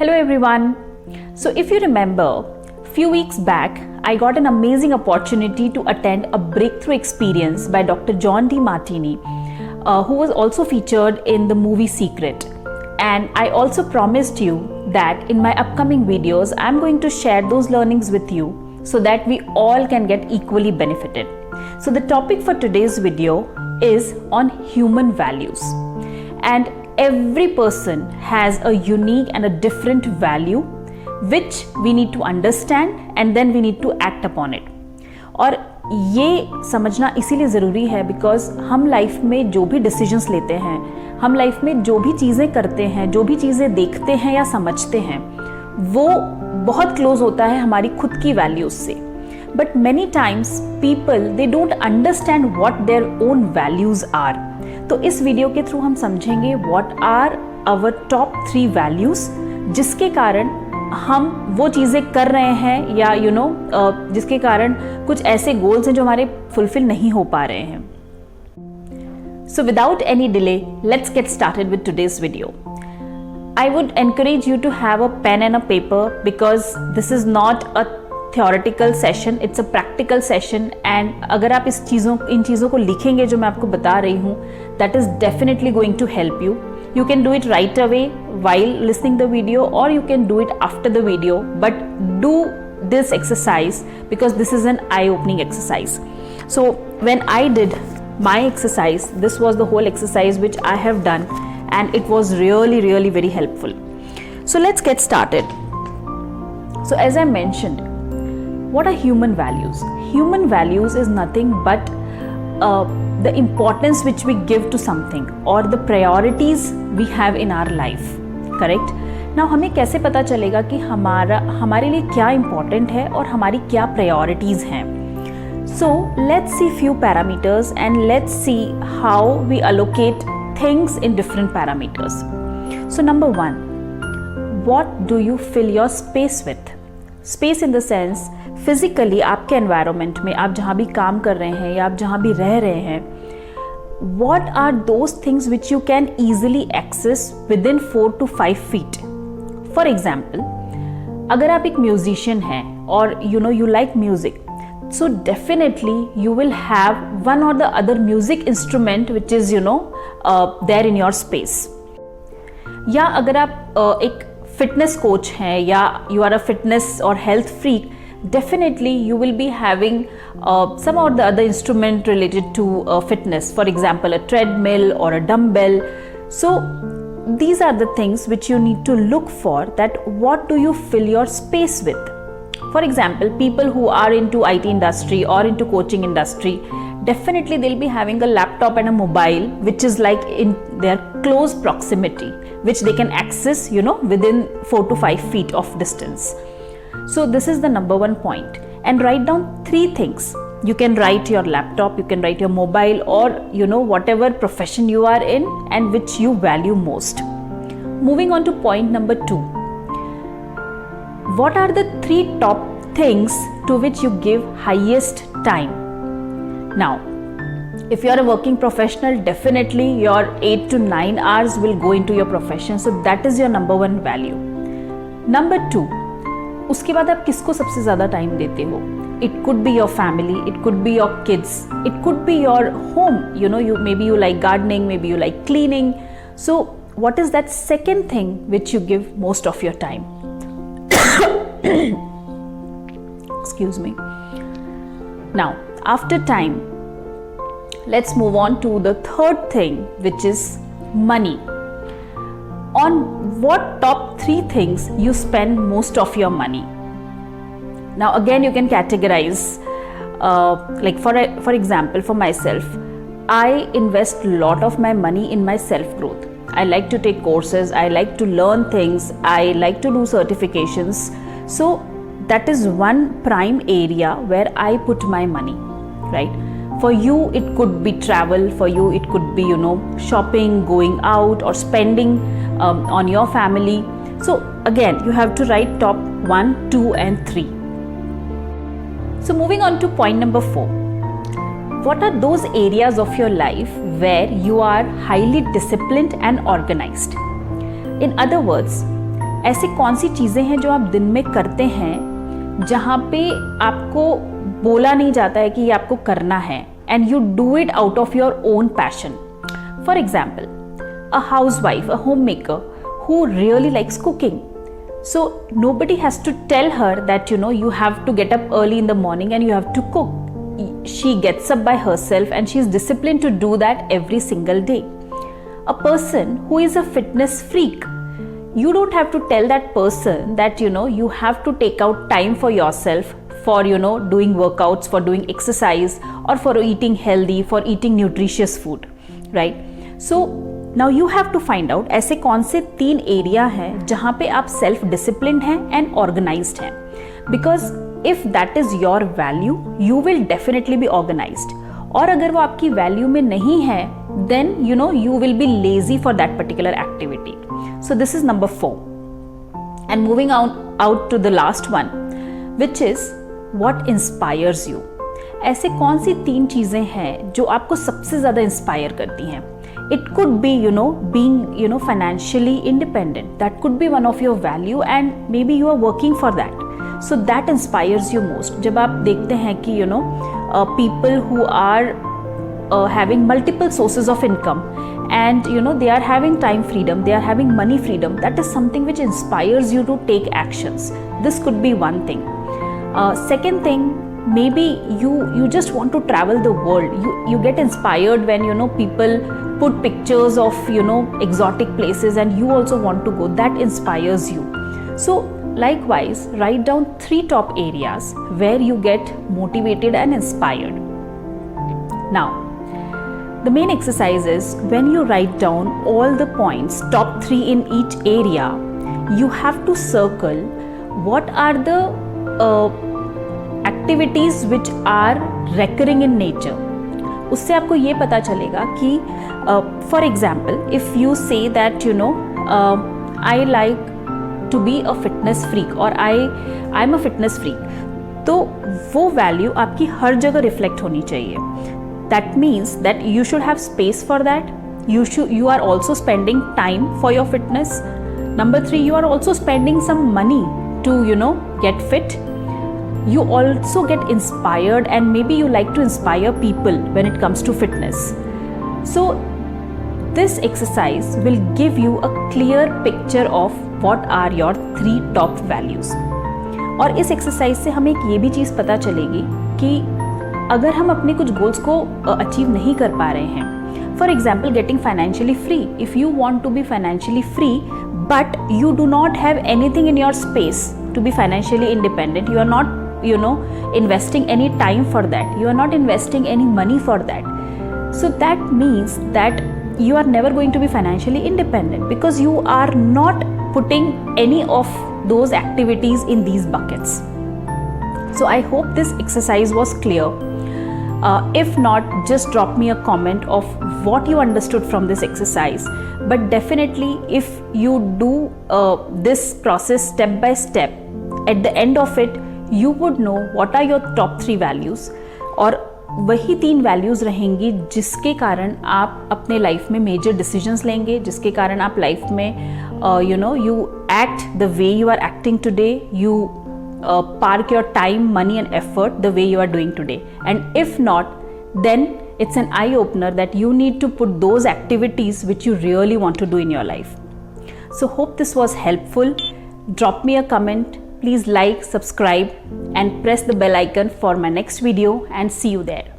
Hello everyone. So if you remember, few weeks back, I got an amazing opportunity to attend a breakthrough experience by Dr. John Demartini, who was also featured in the movie Secret. And I also promised you that in my upcoming videos, I'm going to share those learnings with you so that we all can get equally benefited. So the topic for today's video is on human values. And every person has a unique and a different value which we need to understand and then we need to act upon it. और ये समझना इसीलिए ज़रूरी है because हम life में जो भी डिसीजंस लेते हैं, हम लाइफ में जो भी चीज़ें करते हैं, जो भी चीज़ें देखते हैं या समझते हैं, वो बहुत क्लोज होता है हमारी खुद की वैल्यूज से. But many times people they don't understand what their own values are. तो इस वीडियो के थ्रू हम समझेंगे what are our top 3 values जिसके कारण हम वो चीज़ें कर रहे हैं या जिसके कारण कुछ ऐसे गोल्स हैं जो हमारे फुलफिल नहीं हो पा रहे हैं. So without any delay, let's get started with today's video. I would encourage you to have a pen and a paper because this is not a theoretical session, it's a practical session. And अगर आप इन चीज़ों को लिखेंगे जो मैं आपको बता रही हूँ, that is definitely going to help you. You can do it right away while listening the video or you can do it after the video, but do this exercise because this is an eye-opening exercise. So when I did my exercise, this was the whole exercise which I have done and it was really very helpful. So let's get started. So as I mentioned, what are human values? Human values is nothing but the importance which we give to something or the priorities we have in our life. Correct? Now हमें कैसे पता चलेगा कि हमारे लिए क्या important है और हमारी क्या priorities हैं? So let's see few parameters and let's see how we allocate things in different parameters. So number 1, what do you fill your space with? Space in the sense physically आपके environment में आप जहाँ भी काम कर रहे हैं या आप जहाँ भी रह रहे हैं, what are those things which you can easily access within 4 to 5 feet? For example, अगर आप एक musician हैं और you like music, so definitely you will have one or the other music instrument which is there in your space. या अगर आप एक fitness coach हैं या you are a fitness or health freak, definitely you will be having some or the other instrument related to fitness, for example a treadmill or a dumbbell. So these are the things which you need to look for, that what do you fill your space with. For example, people who are into IT industry or into coaching industry, definitely they'll be having a laptop and a mobile which is like in their close proximity, which they can access within 4 to 5 feet of distance. So this is the number 1 point. And write down 3 things. You can write your laptop, you can write your mobile, or whatever profession you are in and which you value most. Moving on to point number 2. What are the 3 top things to which you give highest time? Now, if you are a working professional, definitely your 8 to 9 hours will go into your profession. So that is your number 1 value. Number 2, उसके बाद आप किसको सबसे ज़्यादा time देते हो? It could be your family, it could be your kids, it could be your home. Maybe you like gardening, maybe you like cleaning. So what is that second thing which you give most of your time? Excuse me. Now, after time, let's move on to the third thing, which is money. On what top 3 things you spend most of your money? Now again you can categorize, like for example, for myself, I invest a lot of my money in my self growth. I like to take courses, I like to learn things, I like to do certifications. So that is one prime area where I put my money, right? For you it could be travel, for you it could be shopping, going out, or spending on your family. So again you have to write top 1, 2 and 3. So moving on to point number 4. What are those areas of your life where you are highly disciplined and organized? In other words, ऐसी कौन सी चीज़ें हैं जो आप दिन में करते हैं जहाँ पे आपको बोला नहीं जाता है कि ये आपको करना है, and you do it out of your own passion. For example, a housewife, a home maker who really likes cooking. So nobody has to tell her that you have to get up early in the morning and you have to cook. She gets up by herself and she is disciplined to do that every single day. A person who is a fitness freak, you don't have to tell that person that you have to take out time for yourself, for doing workouts, for doing exercise, or for eating healthy, for eating nutritious food, right? So now you have to find out ऐसे कौन से 3 area हैं जहां पे आप self disciplined हैं and organised हैं, because if that is your value you will definitely be organised. और अगर वो आपकी वैल्यू में नहीं है then you will be lazy for that particular activity. So this is number 4. And moving out to the last one, which is what inspires you. ऐसे कौन सी 3 चीजें हैं जो आपको सबसे ज्यादा इंस्पायर करती हैं. It could be being financially independent. That could be one of your value and maybe you are working for that. So that inspires you most. जब आप देखते हैं कि people who are having multiple sources of income and they are having time freedom, they are having money freedom, that is something which inspires you to take actions. This could be one thing. Second thing, maybe you just want to travel the world. You get inspired when people put pictures of exotic places and you also want to go. That inspires you. So likewise, write down 3 top areas where you get motivated and inspired. Now the main exercise is, when you write down all the points, top 3 in each area, you have to circle what are the activities which are recurring in nature. उससे आपको ये पता चलेगा कि for example if you say that I like to be a fitness freak और I am a fitness freak, तो वो value आपकी हर जगह रिफ्लेक्ट होनी चाहिए. That means that you should have space for that. You are also spending time for your fitness. Number 3, you are also spending some money to get fit. You also get inspired and maybe you like to inspire people when it comes to fitness. So this exercise will give you a clear picture of what are your 3 top values. और इस exercise से हमें एक ये भी चीज़ पता चलेगी कि अगर हम अपने कुछ गोल्स को अचीव नहीं कर पा रहे हैं, for example getting financially free, if you want to be financially free but you do not have anything in your space to be financially independent, you are not investing any time for that, you are not investing any money for that, so that means that you are never going to be financially independent because you are not putting any of those activities in these buckets. So I hope this exercise was clear. If not, just drop me a comment of what you understood from this exercise. But definitely if you do this process step by step, at the end of it you would know what are your top 3 values, और वही 3 values रहेंगी जिसके कारण आप अपने life में major decisions लेंगे, जिसके कारण आप लाइफ में you act the way you are acting today, you park your time, money and effort the way you are doing today. And if not, then it's an eye opener that you need to put those activities which you really want to do in your life. So hope this was helpful. Drop me a comment. Please like, subscribe and press the bell icon for my next video, and see you there.